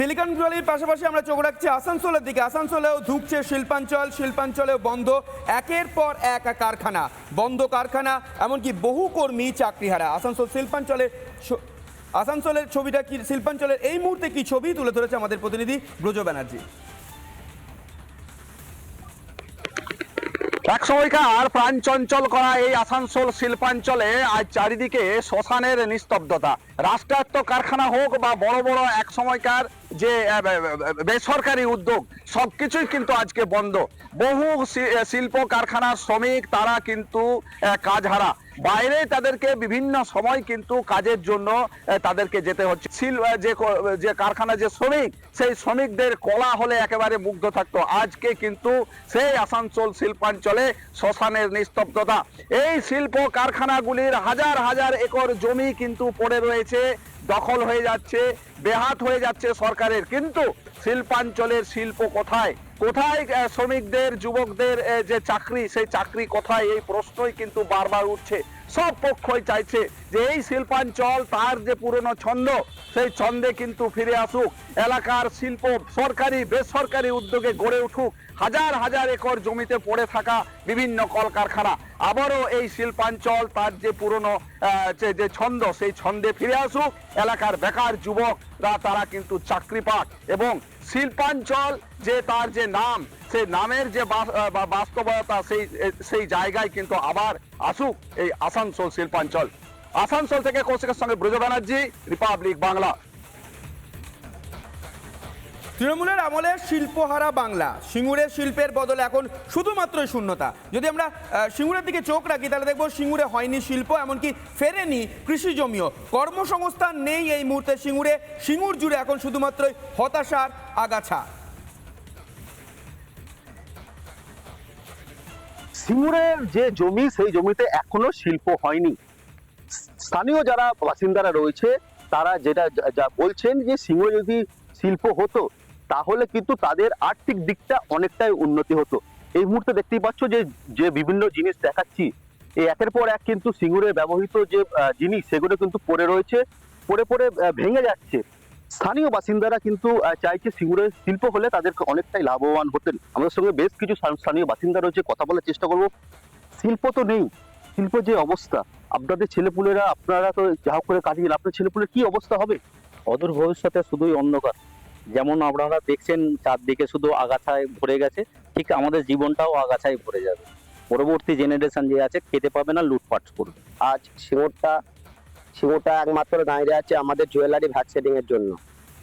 Silicon ভ্যালির পাশাপাশি আমরা চোখ রাখছি আসানসোলের দিকে। আসানসোলেও ধুঁকছে শিল্পাঞ্চল, শিল্পাঞ্চলেও বন্ধ একের পর এক কারখানা, বন্ধ কারখানা, এমনকি বহু কর্মী চাকরিহারা। আসানসোলের ছবিটা কি, শিল্পাঞ্চলের এই মুহূর্তে কি ছবি তুলে ধরেছে আমাদের প্রতিনিধি ব্রজ ব্যানার্জি। এক সময়কার প্রাণ চঞ্চল করা এই আসানসোল শিল্পাঞ্চলে আজ চারিদিকে শ্মশানের নিস্তব্ধতা। রাষ্ট্রায়ত্ত কারখানা হোক বা বড় বড় এক সময়কার যে বেসরকারি উদ্যোগ, সবকিছুই কিন্তু আজকে বন্ধ। বহু শিল্প কারখানার শ্রমিক তারা কিন্তু কাজ হারা, বাইরে তাদেরকে বিভিন্ন সময় কিন্তু কাজের জন্য তাদেরকে যেতে হচ্ছে। যে কারখানা যে শ্রমিক, সেই শ্রমিকদের কলা হলে একেবারে মুগ্ধ থাকতো। আজকে কিন্তু সেই আসানসোল শিল্পাঞ্চলে শ্মশানের নিস্তব্ধতা। এই শিল্প কারখানাগুলির হাজার হাজার একর জমি কিন্তু পড়ে রয়েছে, দখল হয়ে যাচ্ছে, বেহাত হয়ে যাচ্ছে সরকারের। কিন্তু শিল্পাঞ্চলের শিল্প কোথায়? কোথায় শ্রমিকদের, যুবকদের যে চাকরি, সেই চাকরি কোথায়? এই প্রশ্নই কিন্তু বারবার উঠছে। সব পক্ষই চাইছে যে এই শিল্পাঞ্চল তার যে পুরনো ছন্দ, সেই ছন্দে কিন্তু ফিরে আসুক। এলাকার শিল্প সরকারি বেসরকারি উদ্যোগে গড়ে উঠুক। হাজার হাজার একর জমিতে পড়ে থাকা বিভিন্ন কলকারখানা আবারও এই শিল্পাঞ্চল তার যে পুরনো যে ছন্দ, সেই ছন্দে ফিরে আসুক। এলাকার বেকার যুবকরা তারা কিন্তু চাকরি পাক এবং শিল্পাঞ্চল যে তার যে নাম, সেই নামের যে বাস্তবতা, সেই জায়গায় কিন্তু আবার আসুক এই আসানসোল শিল্পাঞ্চল। আসানসোল থেকে কৌশিকের সঙ্গে ব্রজ ব্যানার্জি, রিপাবলিক বাংলা। তৃণমূলের আমলে শিল্পহারা বাংলা, সিঙ্গুরের শিল্পের বদলে এখন শুধুমাত্রই শূন্যতা। যদি আমরা সিঙ্গুরের দিকে চোখ রাখি তাহলে দেখবো সিঙ্গুরে হয়নি শিল্প, এমনকি ফেরেনি কৃষি জমিও। কর্মসংস্থান নেই এই মুহূর্তে সিঙ্গুরে। সিঙ্গুর জুড়ে এখন শুধুমাত্রই হতাশার আগাছা। সিঙ্গুরের যে জমি, সেই জমিতে এখনো শিল্প হয়নি। স্থানীয় যারা বাসিন্দারা রয়েছে তারা যেটা বলছেন যে সিঙ্গুরে যদি শিল্প হতো তাহলে কিন্তু তাদের আর্থিক দিকটা অনেকটাই উন্নতি হতো। এই মুহূর্তে দেখতেই পাচ্ছ যে বিভিন্ন জিনিস দেখাচ্ছি, এই একের পর এক কিন্তু সিঙ্গুরে ব্যবহৃত যে জিনিস, সেগুলো কিন্তু পড়ে রয়েছে, পড়ে পড়ে ভেঙে যাচ্ছে। স্থানীয় বাসিন্দারা কিন্তু চাইছে সিঙ্গুরে শিল্প হলে তাদেরকে অনেকটাই লাভবান হতেন। আমাদের সঙ্গে বেশ কিছু স্থানীয় বাসিন্দা রয়েছে, কথা বলার চেষ্টা করবো। শিল্প তো নেই, শিল্প যে অবস্থা, আপনাদের ছেলেপুলেরা, আপনারা তো যা করে কাটিয়ে, আপনার ছেলেপুলের কি অবস্থা হবে? অদূর ভবিষ্যতে শুধুই অন্ধকার। যেমন আপনারা দেখছেন চারদিকে শুধু আগাছায় ভরে গেছে, ঠিক আমাদের জীবনটাও আগাছায় ভরে যাবে। পরবর্তী জেনারেশন যে আছে খেতে পাবে না, লুটপাট করবে। আজ সিঙ্গুরটা একমাত্র দাঁড়িয়ে আছে আমাদের জুয়েলারি ভ্যাকসেটিং এর জন্য।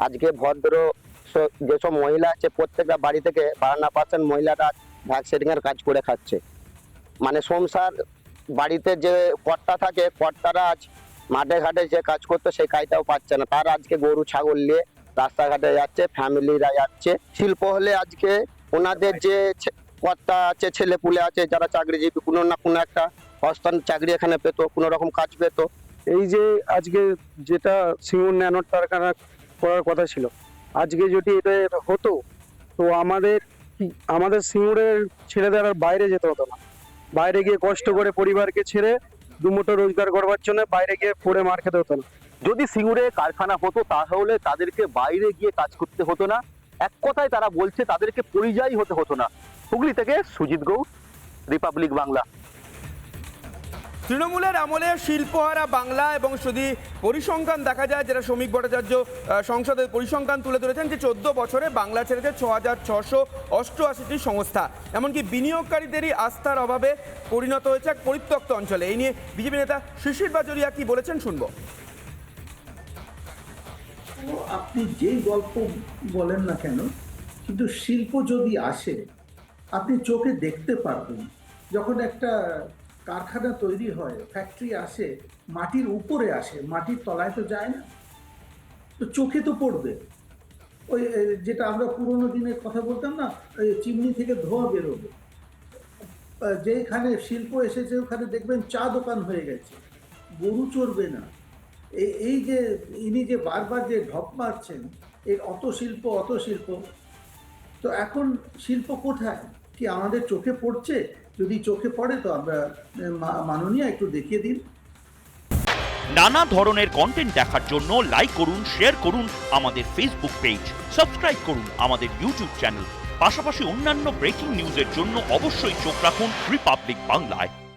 আজকে ভদ্র যেসব মহিলা আছে প্রত্যেকটা বাড়ি থেকে 52% মহিলারা ভ্যাকসেটিং এর কাজ করে খাচ্ছে। মানে সংসার বাড়িতে যে কর্তা থাকে, কর্তারা আজ মাঠে ঘাটে যে কাজ করতো সেই কাজটাও পাচ্ছে না। তারা আজকে গরু ছাগল নিয়ে রাস্তাঘাটে যাচ্ছে, ফ্যামিলিরা যাচ্ছে। শিল্প হলে আজকে ওনাদের যে কর্তা আছে, ছেলে পুলে আছে যারা চাকরিজীবী, কোনো না কোনো একটা হস্তান চাকরি এখানে পেতো, কোনো রকম কাজ পেতো। এই যে আজকে যেটা সিঙ্গুর ন্যানো কারখানা করার কথা ছিল, আজকে যদি এটা হতো তো আমাদের সিঙ্গুরের ছেলেদের আর বাইরে যেতে হতো না। বাইরে গিয়ে কষ্ট করে পরিবারকে ছেড়ে দুমুঠো রোজগার করবার জন্য বাইরে গিয়ে পড়ে মার খেতে হতো না। যদি সিঙ্গুরে কারখানা হতো তাহলে তাদেরকে বাইরে গিয়ে কাজ করতে হতো না। এক কথায় তারা বলছে তাদেরকে পরিযায়ী হতে হতো না। হুগলি থেকে সুজিত গৌড়, রিপাবলিক বাংলা। তৃণমূলের আমলে শিল্পহারা বাংলা এবং যদি পরিসংখ্যান দেখা যায়, যেটা শ্রমিক ভট্টাচার্য সংসদের পরিসংখ্যান তুলে ধরেছেন, যে 14 বছরে বাংলা ছেড়েছে 6688টি সংস্থা, এমনকি বিনিয়োগকারীদেরই আস্থার অভাবে পরিণত হয়েছে এক পরিত্যক্ত অঞ্চলে। এই নিয়ে বিজেপি নেতা শিশির বাজোরিয়া কি বলেছেন শুনবো। আপনি যেই গল্প বলেন না কেন, কিন্তু শিল্প যদি আসে আপনি চোখে দেখতে পারবেন। যখন একটা কারখানা তৈরি হয়, ফ্যাক্টরি আসে, মাটির উপরে আসে, মাটির তলায় তো যায় না, তো চোখে তো পড়বে। ওই যেটা আমরা পুরোনো দিনের কথা বলতাম না, ওই চিমনি থেকে ধোঁয়া বেরোবে। যেখানে শিল্প এসেছে ওখানে দেখবেন চা দোকান হয়ে গেছে, গরু চড়বে না। এই যে ইনি যে বারবার যে ঢপ মারছেন, এর অত শিল্প অত শিল্প, তো এখন শিল্প কোথায়? কি আমাদের চোখে পড়ছে? যদি চোখে পড়ে তো আমরা মাননীয় একটু দেখিয়ে দিন। নানা ধরনের কন্টেন্ট দেখার জন্য লাইক করুন, শেয়ার করুন আমাদের ফেসবুক পেজ, সাবস্ক্রাইব করুন আমাদের ইউটিউব চ্যানেল। পাশাপাশি অন্যান্য ব্রেকিং নিউজের জন্য অবশ্যই চোখ রাখুন রিপাবলিক বাংলায়।